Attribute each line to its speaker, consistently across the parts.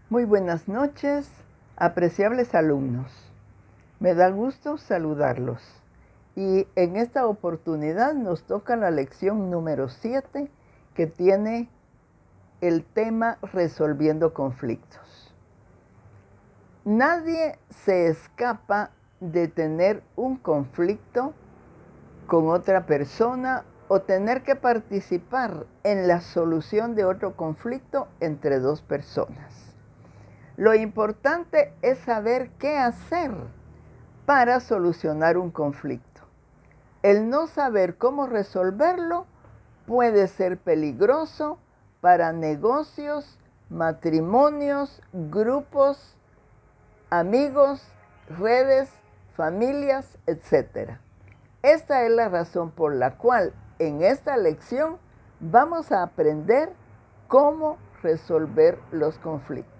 Speaker 1: Muy buenas noches, apreciables alumnos. Me da gusto saludarlos. Y en esta oportunidad nos toca la lección número 7, que tiene el tema resolviendo conflictos. Nadie se escapa de tener un conflicto con otra persona o tener que participar en la solución de otro conflicto entre dos personas. Lo importante es saber qué hacer para solucionar un conflicto. El no saber cómo resolverlo puede ser peligroso para negocios, matrimonios, grupos, amigos, redes, familias, etc. Esta es la razón por la cual en esta lección vamos a aprender cómo resolver los conflictos.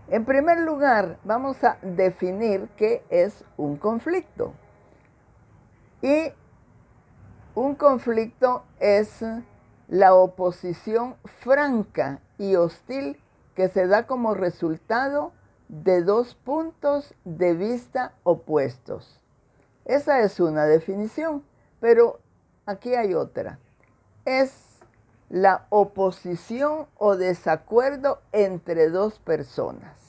Speaker 1: En primer lugar, vamos a definir qué es un conflicto. Y un conflicto es la oposición franca y hostil que se da como resultado de dos puntos de vista opuestos. Esa es una definición, pero aquí hay otra. Es la oposición o desacuerdo entre dos personas.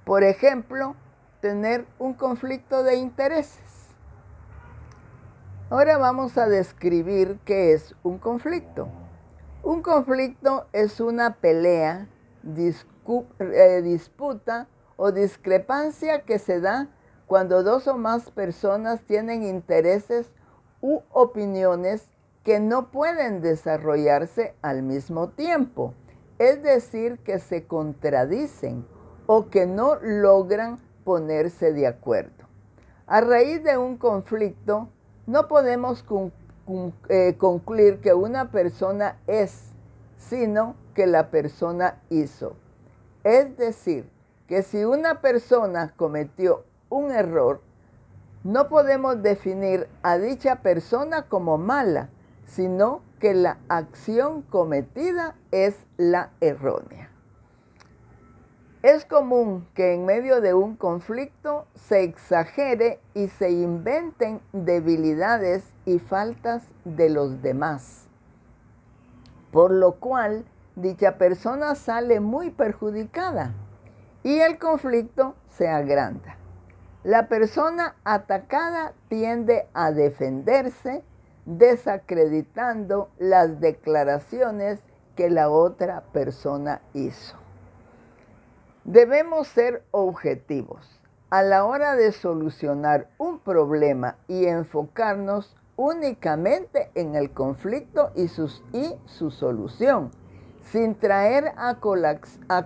Speaker 1: Por ejemplo, tener un conflicto de intereses. Ahora vamos a describir qué es un conflicto. Un conflicto es una pelea, disputa o discrepancia que se da cuando dos o más personas tienen intereses u opiniones que no pueden desarrollarse al mismo tiempo, es decir, que se contradicen o que no logran ponerse de acuerdo. A raíz de un conflicto, no podemos concluir que una persona es, sino que la persona hizo. Es decir, que si una persona cometió un error, no podemos definir a dicha persona como mala, sino que la acción cometida es la errónea. Es común que en medio de un conflicto se exagere y se inventen debilidades y faltas de los demás, por lo cual dicha persona sale muy perjudicada y el conflicto se agranda. La persona atacada tiende a defenderse, desacreditando las declaraciones que la otra persona hizo. Debemos ser objetivos a la hora de solucionar un problema y enfocarnos únicamente en el conflicto y su solución, sin traer a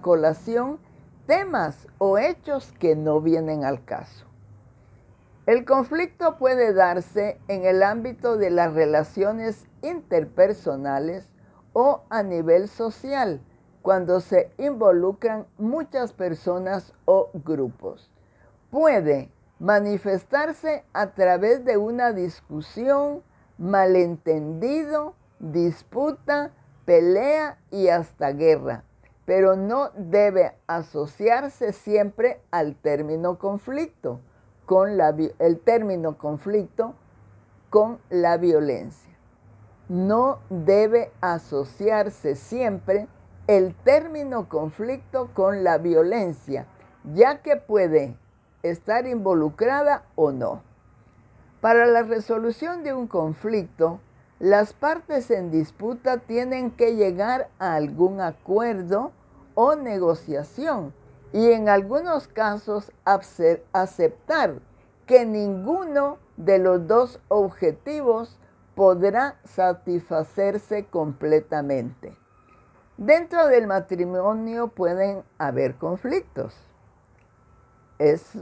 Speaker 1: colación temas o hechos que no vienen al caso. El conflicto puede darse en el ámbito de las relaciones interpersonales o a nivel social, cuando se involucran muchas personas o grupos. Puede manifestarse a través de una discusión, malentendido, disputa, pelea y hasta guerra, pero no debe asociarse siempre al término conflicto, el término conflicto con la violencia. No debe asociarse siempre el término conflicto con la violencia, ya que puede estar involucrada o no. Para la resolución de un conflicto, las partes en disputa tienen que llegar a algún acuerdo o negociación y en algunos casos aceptar que ninguno de los dos objetivos podrá satisfacerse completamente. Dentro del matrimonio pueden haber conflictos. Es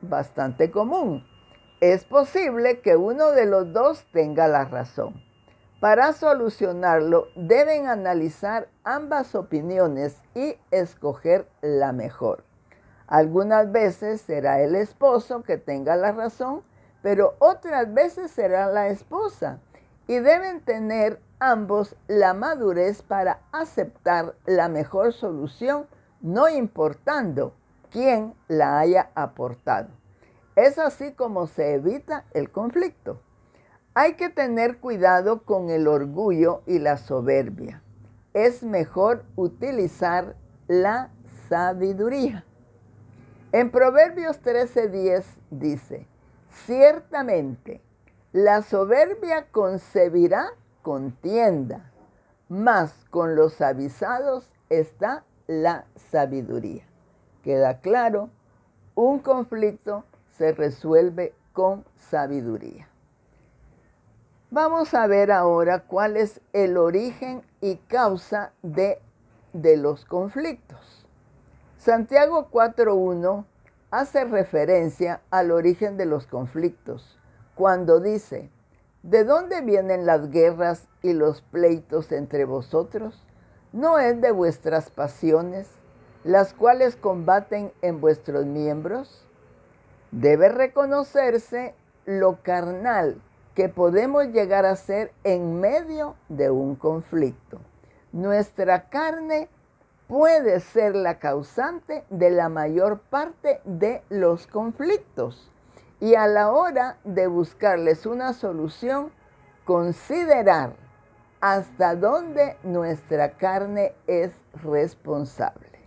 Speaker 1: bastante común. Es posible que uno de los dos tenga la razón. Para solucionarlo, deben analizar ambas opiniones y escoger la mejor. Algunas veces será el esposo que tenga la razón, pero otras veces será la esposa. Y deben tener ambos la madurez para aceptar la mejor solución no importando quién la haya aportado. Es así como se evita el conflicto. Hay que tener cuidado con el orgullo y la soberbia. Es mejor utilizar la sabiduría. En Proverbios 13:10 dice, ciertamente la soberbia concebirá contienda, mas con los avisados está la sabiduría. Queda claro, un conflicto se resuelve con sabiduría. Vamos a ver ahora cuál es el origen y causa de los conflictos. Santiago 4:1 hace referencia al origen de los conflictos, cuando dice, ¿de dónde vienen las guerras y los pleitos entre vosotros? ¿No es de vuestras pasiones, las cuales combaten en vuestros miembros? Debe reconocerse lo carnal que podemos llegar a ser en medio de un conflicto. Nuestra carne puede ser la causante de la mayor parte de los conflictos. Y a la hora de buscarles una solución, considerar hasta dónde nuestra carne es responsable.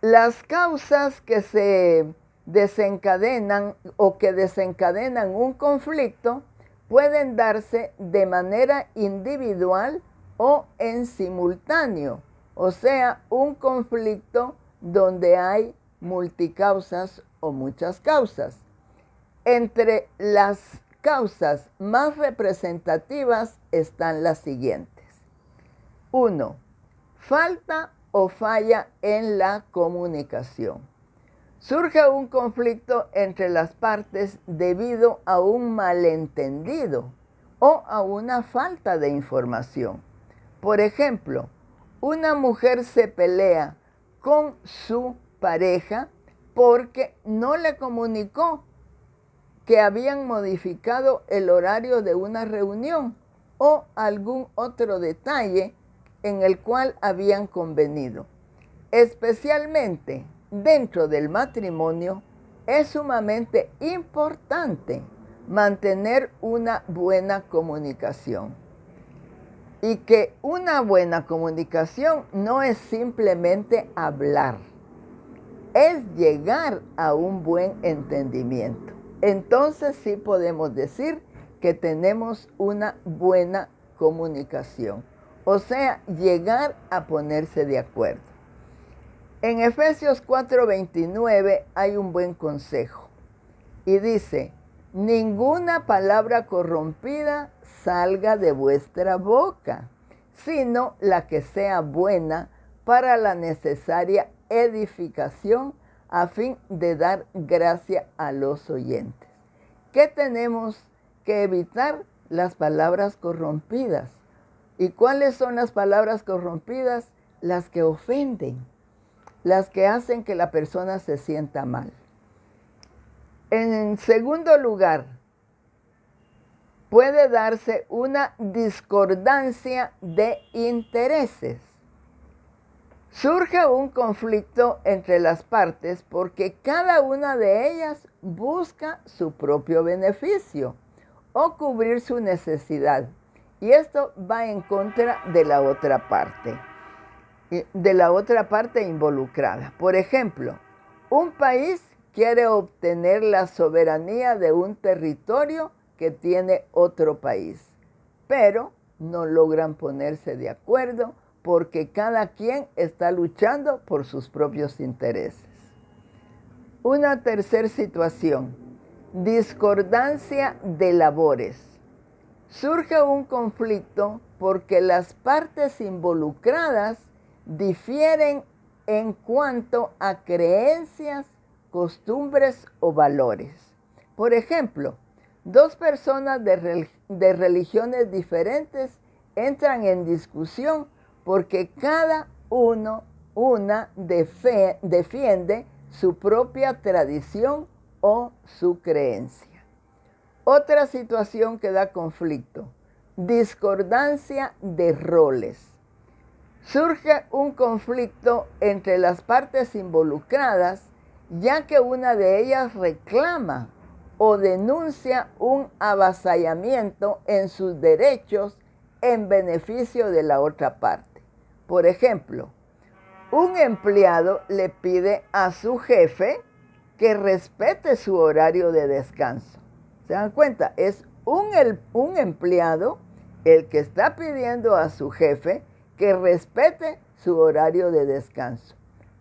Speaker 1: Las causas que se desencadenan o que desencadenan un conflicto pueden darse de manera individual o en simultáneo, o sea, un conflicto donde hay multicausas o muchas causas. Entre las causas más representativas están las siguientes. 1. Falta o falla en la comunicación. Surge un conflicto entre las partes debido a un malentendido o a una falta de información. Por ejemplo, una mujer se pelea con su pareja porque no le comunicó que habían modificado el horario de una reunión o algún otro detalle en el cual habían convenido. Especialmente dentro del matrimonio, es sumamente importante mantener una buena comunicación. Y que una buena comunicación no es simplemente hablar, es llegar a un buen entendimiento. Entonces sí podemos decir que tenemos una buena comunicación, o sea, llegar a ponerse de acuerdo. En Efesios 4:29 hay un buen consejo y dice, ninguna palabra corrompida salga de vuestra boca, sino la que sea buena para la necesaria edificación a fin de dar gracia a los oyentes. ¿Qué tenemos que evitar? Las palabras corrompidas. ¿Y cuáles son las palabras corrompidas? Las que ofenden, las que hacen que la persona se sienta mal. En segundo lugar, puede darse una discordancia de intereses. Surge un conflicto entre las partes porque cada una de ellas busca su propio beneficio o cubrir su necesidad. Y esto va en contra de la otra parte involucrada. Por ejemplo, un país quiere obtener la soberanía de un territorio que tiene otro país, pero no logran ponerse de acuerdo porque cada quien está luchando por sus propios intereses. Una tercera situación, discordancia de labores. Surge un conflicto porque las partes involucradas difieren en cuanto a creencias, costumbres o valores. Por ejemplo, dos personas de religiones diferentes entran en discusión porque cada una defiende su propia tradición o su creencia. Otra situación que da conflicto, discordancia de roles. Surge un conflicto entre las partes involucradas, ya que una de ellas reclama o denuncia un avasallamiento en sus derechos en beneficio de la otra parte. Por ejemplo, un empleado le pide a su jefe que respete su horario de descanso. ¿Se dan cuenta? Es un empleado el que está pidiendo a su jefe que respete su horario de descanso.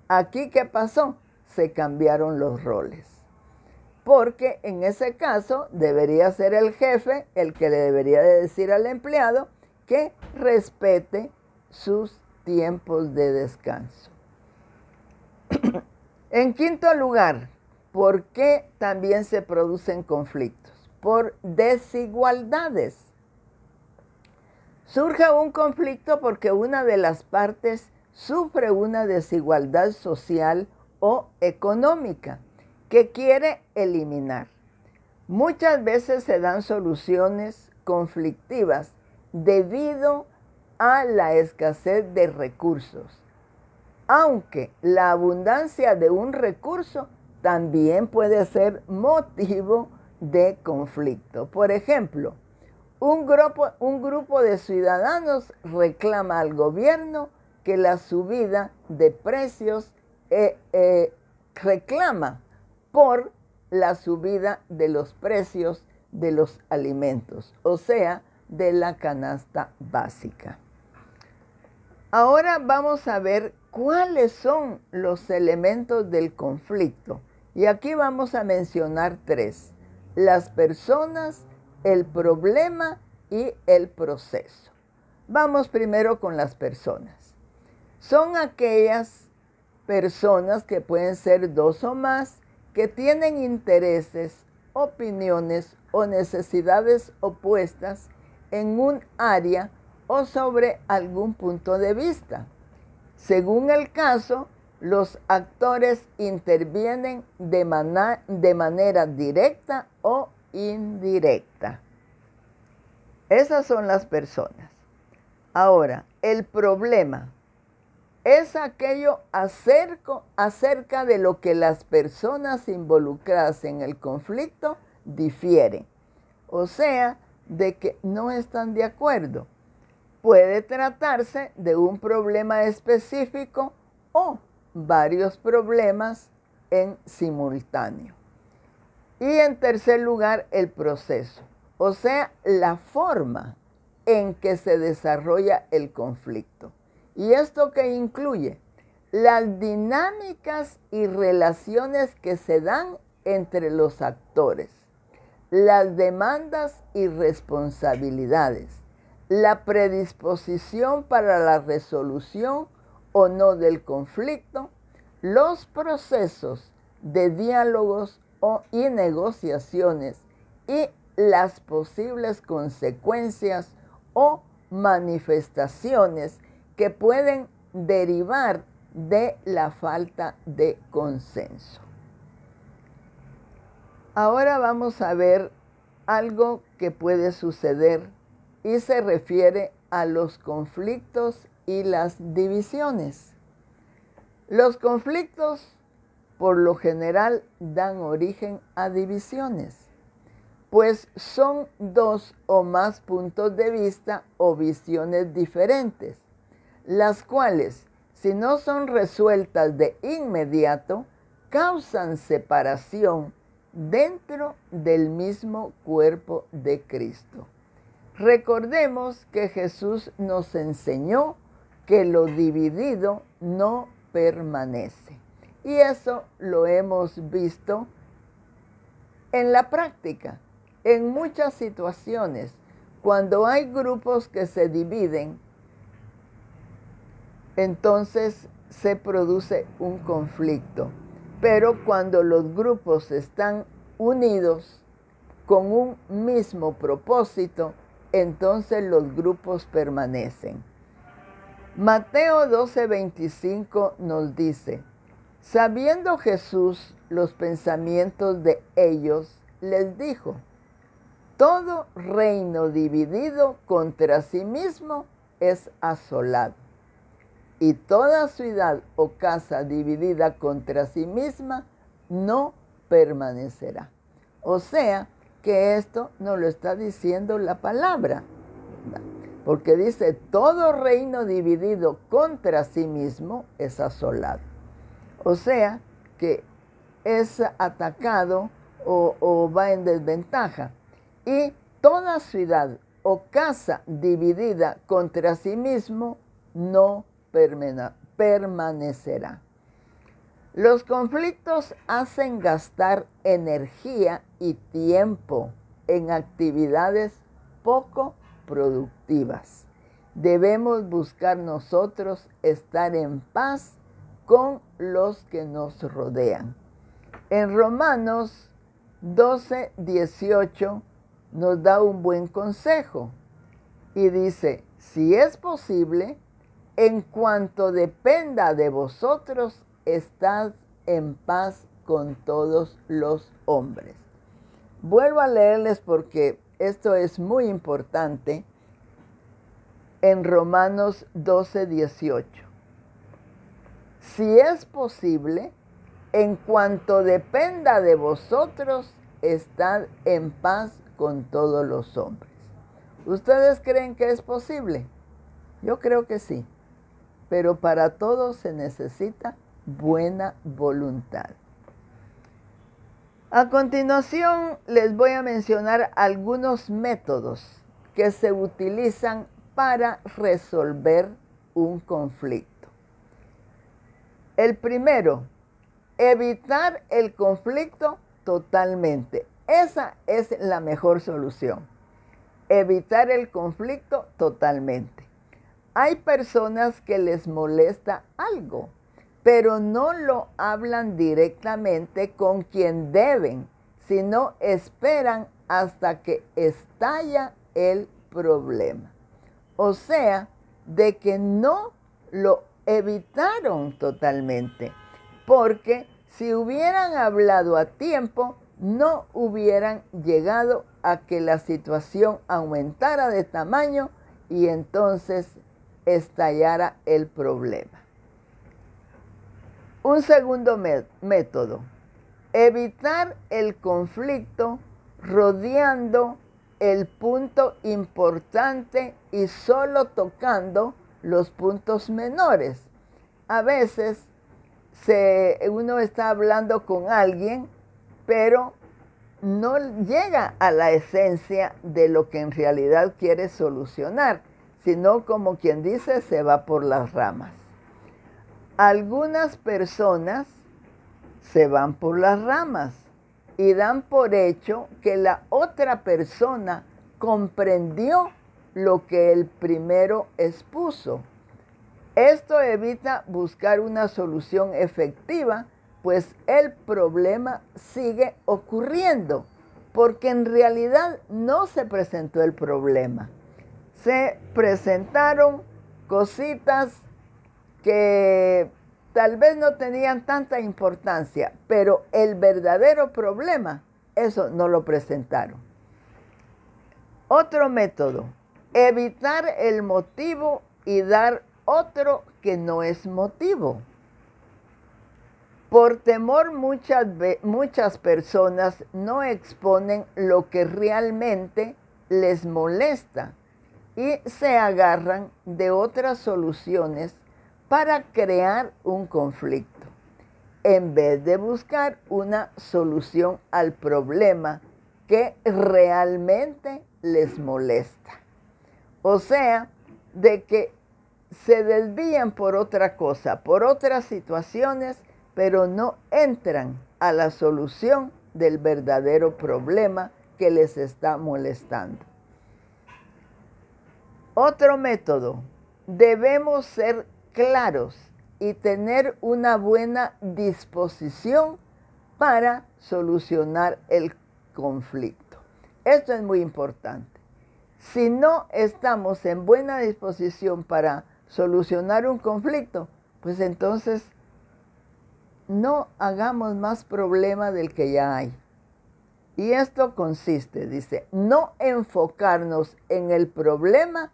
Speaker 1: Aquí, ¿qué pasó? Se cambiaron los roles. Porque en ese caso debería ser el jefe el que le debería de decir al empleado que respete sus tiempos de descanso. En quinto lugar, ¿por qué también se producen conflictos? Por desigualdades. Surge un conflicto porque una de las partes sufre una desigualdad social o económica que quiere eliminar. Muchas veces se dan soluciones conflictivas debido a la escasez de recursos, aunque la abundancia de un recurso también puede ser motivo de conflicto. Por ejemplo, un grupo de ciudadanos reclama al gobierno que la subida de precios reclama por la subida de los precios de los alimentos, o sea, de la canasta básica. Ahora vamos a ver cuáles son los elementos del conflicto. Y aquí vamos a mencionar tres: las personas, el problema y el proceso. Vamos primero con las personas. Son aquellas personas, que pueden ser dos o más, que tienen intereses, opiniones o necesidades opuestas en un área o sobre algún punto de vista. Según el caso, los actores intervienen de manera directa o indirecta. Esas son las personas. Ahora, el problema es aquello acerca de lo que las personas involucradas en el conflicto difieren, o sea, de que no están de acuerdo. Puede tratarse de un problema específico o varios problemas en simultáneo. Y en tercer lugar, el proceso, o sea, la forma en que se desarrolla el conflicto. ¿Y esto qué incluye? Las dinámicas y relaciones que se dan entre los actores, las demandas y responsabilidades, la predisposición para la resolución o no del conflicto, los procesos de diálogos y negociaciones y las posibles consecuencias o manifestaciones que pueden derivar de la falta de consenso. Ahora vamos a ver algo que puede suceder y se refiere a los conflictos y las divisiones. Los conflictos, por lo general, dan origen a divisiones, pues son dos o más puntos de vista o visiones diferentes, las cuales, si no son resueltas de inmediato, causan separación dentro del mismo cuerpo de Cristo. Recordemos que Jesús nos enseñó que lo dividido no permanece. Y eso lo hemos visto en la práctica, en muchas situaciones. Cuando hay grupos que se dividen, entonces se produce un conflicto. Pero cuando los grupos están unidos con un mismo propósito, entonces los grupos permanecen. Mateo 12:25 nos dice: sabiendo Jesús los pensamientos de ellos, les dijo: todo reino dividido contra sí mismo es asolado, y toda ciudad o casa dividida contra sí misma no permanecerá. O sea, que esto nos lo está diciendo la palabra, porque dice, todo reino dividido contra sí mismo es asolado. O sea, que es atacado o va en desventaja. Y toda ciudad o casa dividida contra sí mismo no permanecerá. Los conflictos hacen gastar energía y tiempo en actividades poco productivas. Debemos buscar nosotros estar en paz con los que nos rodean. En Romanos 12:18 nos da un buen consejo y dice, si es posible, en cuanto dependa de vosotros, estad en paz con todos los hombres. Vuelvo a leerles porque esto es muy importante en Romanos 12:18. Si es posible, en cuanto dependa de vosotros, estad en paz con todos los hombres. ¿Ustedes creen que es posible? Yo creo que sí, pero para todo se necesita buena voluntad. A continuación les voy a mencionar algunos métodos que se utilizan para resolver un conflicto. El primero, evitar el conflicto totalmente. Esa es la mejor solución. Evitar el conflicto totalmente. Hay personas que les molesta algo, pero no lo hablan directamente con quien deben, sino esperan hasta que estalla el problema. O sea, de que no lo evitaron totalmente, porque si hubieran hablado a tiempo, no hubieran llegado a que la situación aumentara de tamaño y entonces estallara el problema. Un segundo método, evitar el conflicto rodeando el punto importante y solo tocando los puntos menores. A veces uno está hablando con alguien, pero no llega a la esencia de lo que en realidad quiere solucionar, sino como quien dice, se va por las ramas. Algunas personas se van por las ramas y dan por hecho que la otra persona comprendió lo que el primero expuso. Esto evita buscar una solución efectiva, pues el problema sigue ocurriendo, porque en realidad no se presentó el problema. Se presentaron cositas que tal vez no tenían tanta importancia, pero el verdadero problema, eso no lo presentaron. Otro método, evitar el motivo y dar otro que no es motivo. Por temor, muchas personas no exponen lo que realmente les molesta y se agarran de otras soluciones para crear un conflicto, en vez de buscar una solución al problema que realmente les molesta. O sea, de que se desvían por otra cosa, por otras situaciones, pero no entran a la solución del verdadero problema que les está molestando. Otro método, debemos ser claros y tener una buena disposición para solucionar el conflicto. Esto es muy importante. Si no estamos en buena disposición para solucionar un conflicto, pues entonces no hagamos más problema del que ya hay. Y esto consiste, dice, no enfocarnos en el problema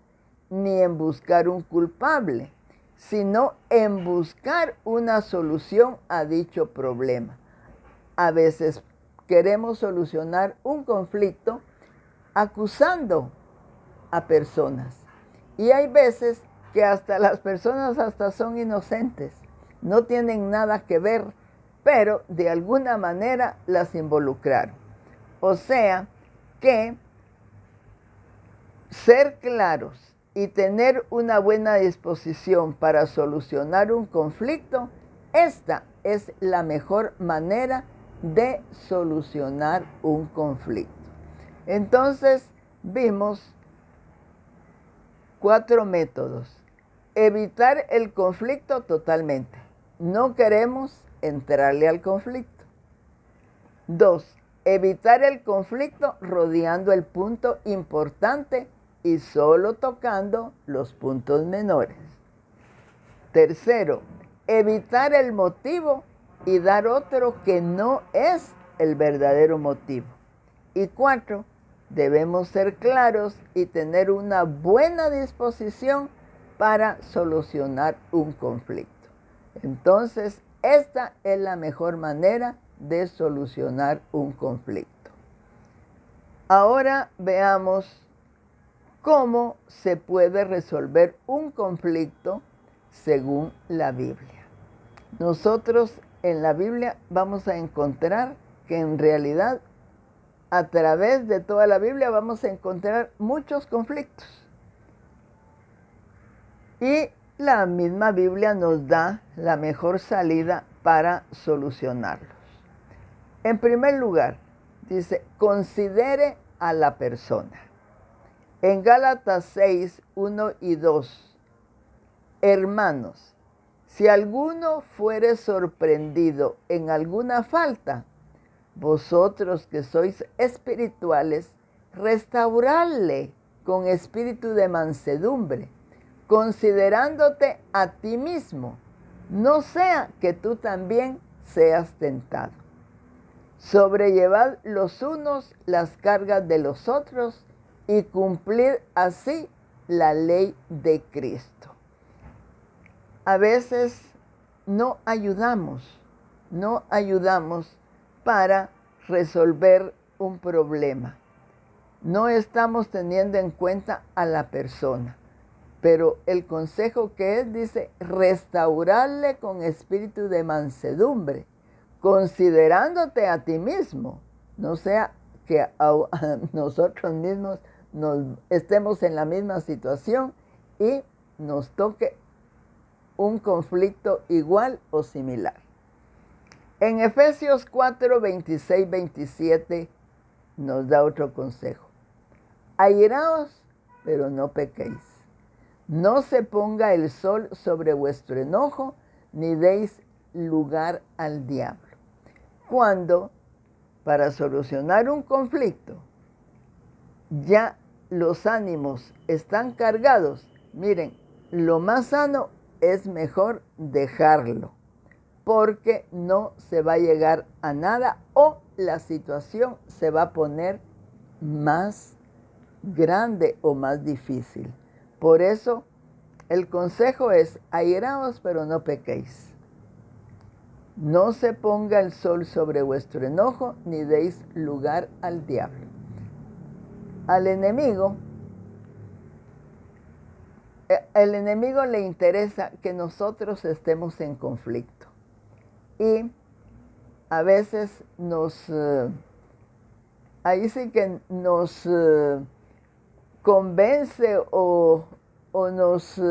Speaker 1: ni en buscar un culpable, sino en buscar una solución a dicho problema. A veces queremos solucionar un conflicto acusando a personas. Y hay veces que hasta las personas hasta son inocentes, no tienen nada que ver, pero de alguna manera las involucraron. O sea que ser claros y tener una buena disposición para solucionar un conflicto, esta es la mejor manera de solucionar un conflicto. Entonces, vimos 4 métodos. Evitar el conflicto totalmente. No queremos entrarle al conflicto. 2. Evitar el conflicto rodeando el punto importante y solo tocando los puntos menores. 3. Evitar el motivo y dar otro que no es el verdadero motivo. Y 4. Debemos ser claros y tener una buena disposición para solucionar un conflicto. Entonces, esta es la mejor manera de solucionar un conflicto. Ahora veamos cómo se puede resolver un conflicto según la Biblia. Nosotros en la Biblia vamos a encontrar que en realidad a través de toda la Biblia vamos a encontrar muchos conflictos. Y la misma Biblia nos da la mejor salida para solucionarlos. En primer lugar, dice, considere a la persona. En Gálatas 6, 1 y 2, hermanos, si alguno fuere sorprendido en alguna falta, vosotros que sois espirituales, restauradle con espíritu de mansedumbre, considerándote a ti mismo, no sea que tú también seas tentado. Sobrellevad los unos las cargas de los otros y cumplid así la ley de Cristo. A veces no ayudamos para resolver un problema. No estamos teniendo en cuenta a la persona. Pero el consejo que es, dice, restaurarle con espíritu de mansedumbre, considerándote a ti mismo. No sea que a nosotros mismos estemos en la misma situación y nos toque un conflicto igual o similar. En Efesios 4, 26, 27 nos da otro consejo. Airaos, pero no pequéis. No se ponga el sol sobre vuestro enojo, ni deis lugar al diablo. Cuando, para solucionar un conflicto, ya los ánimos están cargados, miren, lo más sano es mejor dejarlo, porque no se va a llegar a nada o la situación se va a poner más grande o más difícil. Por eso, el consejo es, airaos, pero no pequéis. No se ponga el sol sobre vuestro enojo, ni deis lugar al diablo. Al enemigo, el enemigo le interesa que nosotros estemos en conflicto. Y a veces ahí sí que nos convence o nos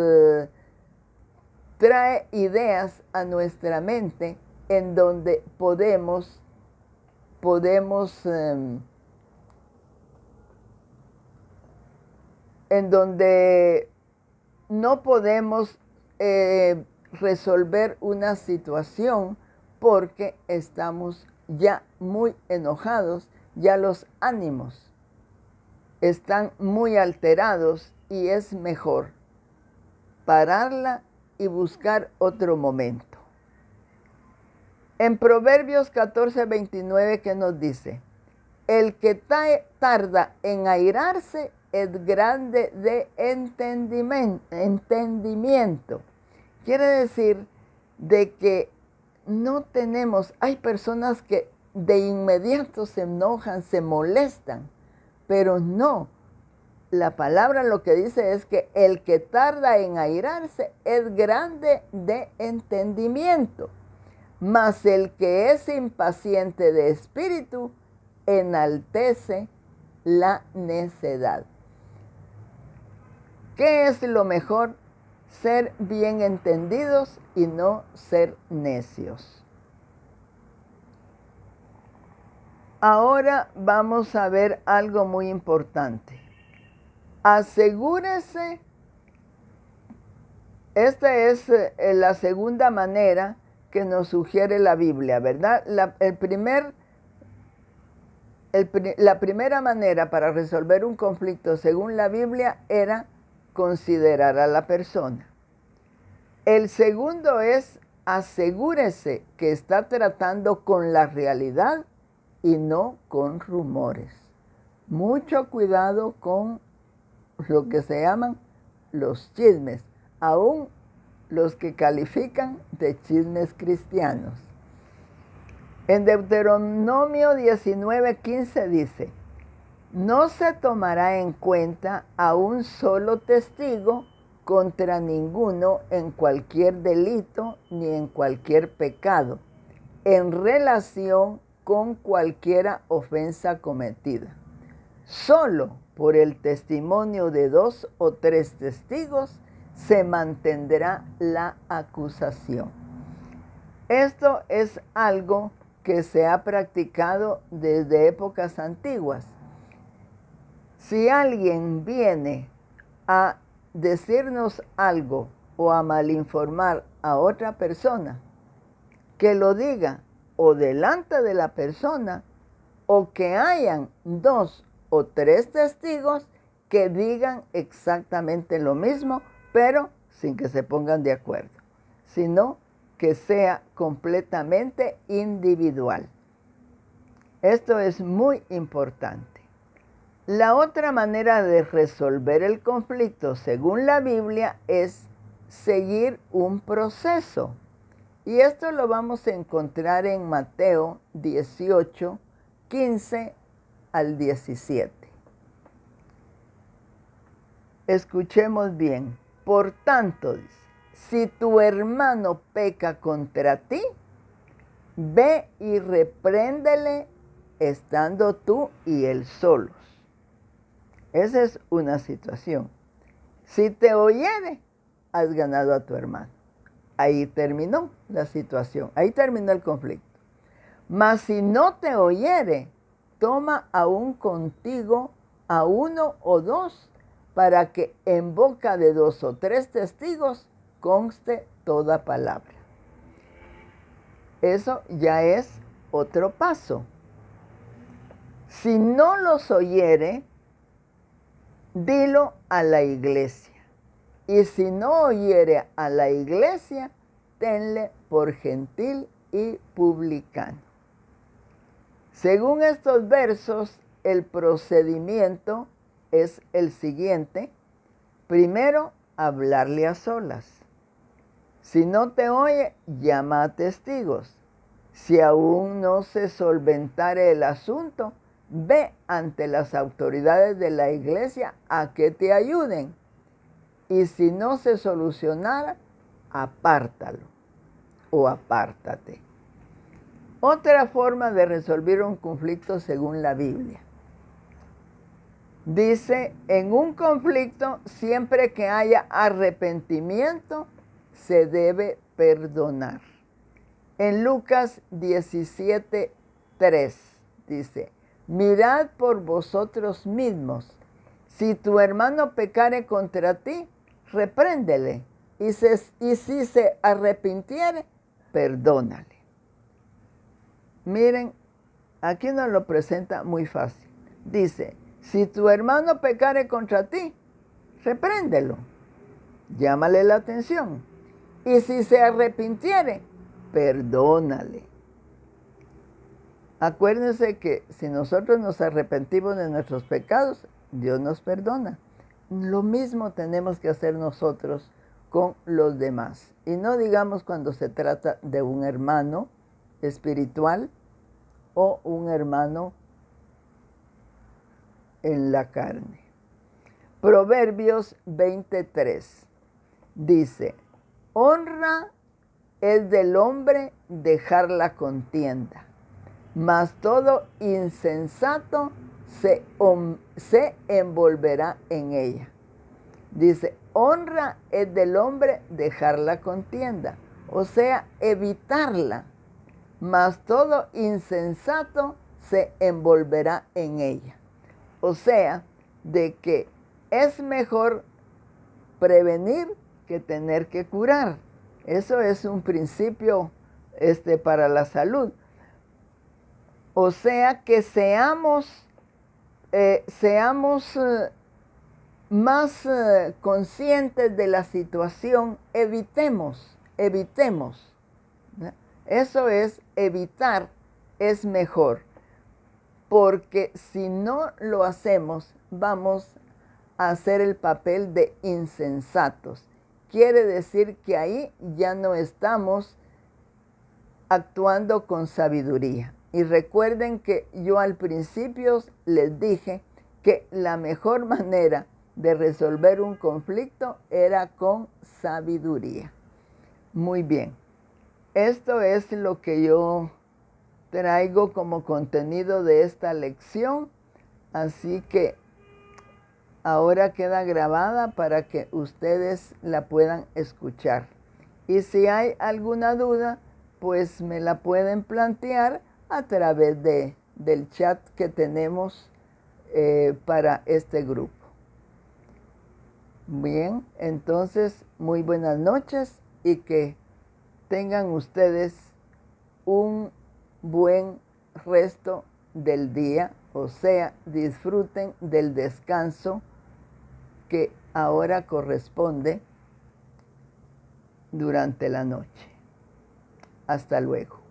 Speaker 1: trae ideas a nuestra mente en donde podemos en donde no podemos resolver una situación porque estamos ya muy enojados, ya los ánimos están muy alterados y es mejor pararla y buscar otro momento. En Proverbios 14, 29, ¿qué nos dice? El que tarda en airarse es grande de entendimiento. Quiere decir de que no tenemos, hay personas que de inmediato se enojan, se molestan, pero no. La palabra lo que dice es que el que tarda en airarse es grande de entendimiento, mas el que es impaciente de espíritu enaltece la necedad. ¿Qué es lo mejor? Ser bien entendidos y no ser necios. Ahora vamos a ver algo muy importante. Asegúrese, esta es la segunda manera que nos sugiere la Biblia, ¿verdad? La primera manera para resolver un conflicto según la Biblia era considerar a la persona. El segundo es asegúrese que está tratando con la realidad y no con rumores. Mucho cuidado con lo que se llaman los chismes, aún los que califican de chismes cristianos. En Deuteronomio 19:15 dice: no se tomará en cuenta a un solo testigo contra ninguno en cualquier delito ni en cualquier pecado, en relación con cualquiera ofensa cometida. Solo por el testimonio de 2 o 3 testigos se mantendrá la acusación. Esto es algo que se ha practicado desde épocas antiguas. Si alguien viene a decirnos algo o a malinformar a otra persona, que lo diga o delante de la persona o que hayan 2 o 3 testigos que digan exactamente lo mismo, pero sin que se pongan de acuerdo, sino que sea completamente individual. Esto es muy importante. La otra manera de resolver el conflicto, según la Biblia, es seguir un proceso. Y esto lo vamos a encontrar en Mateo 18, 15 al 17. Escuchemos bien. Por tanto, dice, si tu hermano peca contra ti, ve y repréndele estando tú y él solos. Esa es una situación. Si te oyere, has ganado a tu hermano. Ahí terminó la situación, ahí terminó el conflicto. Mas si no te oyere, toma aún contigo a 1 o 2, para que en boca de 2 o 3 testigos conste toda palabra. Eso ya es otro paso. Si no los oyere, dilo a la iglesia. Y si no oyere a la iglesia, tenle por gentil y publicano. Según estos versos, el procedimiento es el siguiente. Primero, hablarle a solas. Si no te oye, llama a testigos. Si aún no se solventare el asunto, ve ante las autoridades de la iglesia a que te ayuden. Y si no se solucionara, apártalo o apártate. Otra forma de resolver un conflicto según la Biblia. Dice, en un conflicto, siempre que haya arrepentimiento, se debe perdonar. En Lucas 17:3 dice, mirad por vosotros mismos. Si tu hermano pecare contra ti, repréndele. Y si se arrepintiere, perdónale. Miren, aquí nos lo presenta muy fácil. Dice, si tu hermano pecare contra ti, repréndelo. Llámale la atención. Y si se arrepintiere, perdónale. Acuérdense que si nosotros nos arrepentimos de nuestros pecados, Dios nos perdona. Lo mismo tenemos que hacer nosotros con los demás. Y no digamos cuando se trata de un hermano espiritual o un hermano en la carne. Proverbios 23 dice, honra es del hombre dejar la contienda, mas todo insensato se envolverá en ella. Dice, honra es del hombre dejar la contienda, o sea, evitarla, mas todo insensato se envolverá en ella. O sea, de que es mejor prevenir que tener que curar. Eso es un principio para la salud. O sea, que seamos más conscientes de la situación, evitemos. ¿No? Eso es, evitar es mejor, porque si no lo hacemos, vamos a hacer el papel de insensatos. Quiere decir que ahí ya no estamos actuando con sabiduría. Y recuerden que yo al principio les dije que la mejor manera de resolver un conflicto era con sabiduría. Muy bien. Esto es lo que yo traigo como contenido de esta lección. Así que ahora queda grabada para que ustedes la puedan escuchar. Y si hay alguna duda, pues me la pueden plantear a través del chat que tenemos para este grupo. Bien, entonces muy buenas noches y que tengan ustedes un buen resto del día, o sea, disfruten del descanso que ahora corresponde durante la noche. Hasta luego.